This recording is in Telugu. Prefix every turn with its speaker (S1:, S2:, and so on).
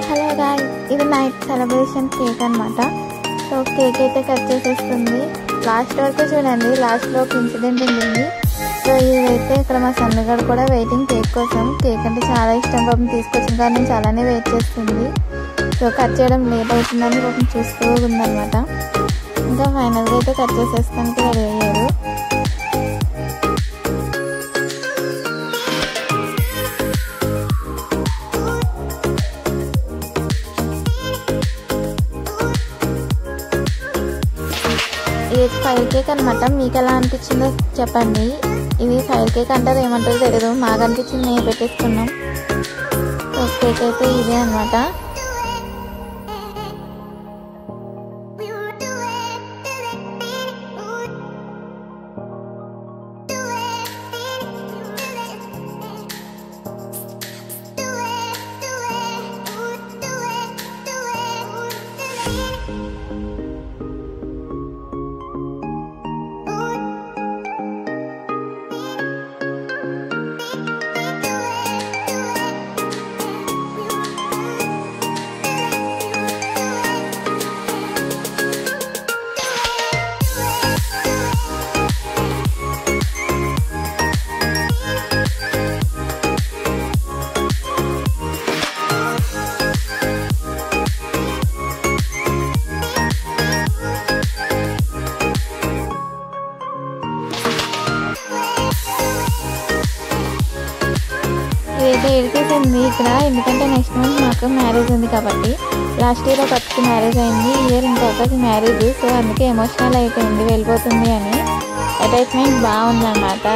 S1: హలో గాయ్స్, ఇది నైట్ సెలబ్రేషన్ కేక్ అనమాట. సో కేక్ అయితే కట్ చేసేస్తుంది. లాస్ట్ వరకు చూడండి, లాస్ట్లో ఒక ఇన్సిడెంట్ ఉంటుంది. సో ఇదైతే ఇక్కడ మా సన్నగాడు కూడా వెయిటింగ్ కేక్ కోసం. కేక్ అంటే చాలా ఇష్టం పాపం, తీసుకొచ్చిన కానీ నేను చాలానే వెయిట్ చేస్తుంది. సో కట్ చేయడం లేట్ అవుతుందని పాపం చూస్తూ ఉందన్నమాట. ఇంకా ఫైనల్గా అయితే కట్ చేసేస్తానికి రెడీ అయ్యారు. ఇది ఫైర్ కేక్ అనమాట. మీకు ఎలా అనిపించిందో చెప్పండి. ఇది ఫైర్ కేక్ అంటారు, ఏమంటారో తెలియదు, మాకు అనిపించింది మేము పెట్టేసుకున్నాం. సో కేక్ అయితే ఇదే అనమాట. ఇదైతే ఏడికేసింది ఇక్కడ, ఎందుకంటే నెక్స్ట్ మంత్ మాకు మ్యారేజ్ ఉంది కాబట్టి. లాస్ట్ ఇయర్ ఒక అక్కకి మ్యారేజ్ అయింది, ఈ ఇయర్ ఇంకో అక్కకి మ్యారేజ్. సో అందుకే ఎమోషనల్ అయిపోయింది వెళ్ళిపోతుంది అని. అటాచ్మెంట్ బాగుందన్నమాట.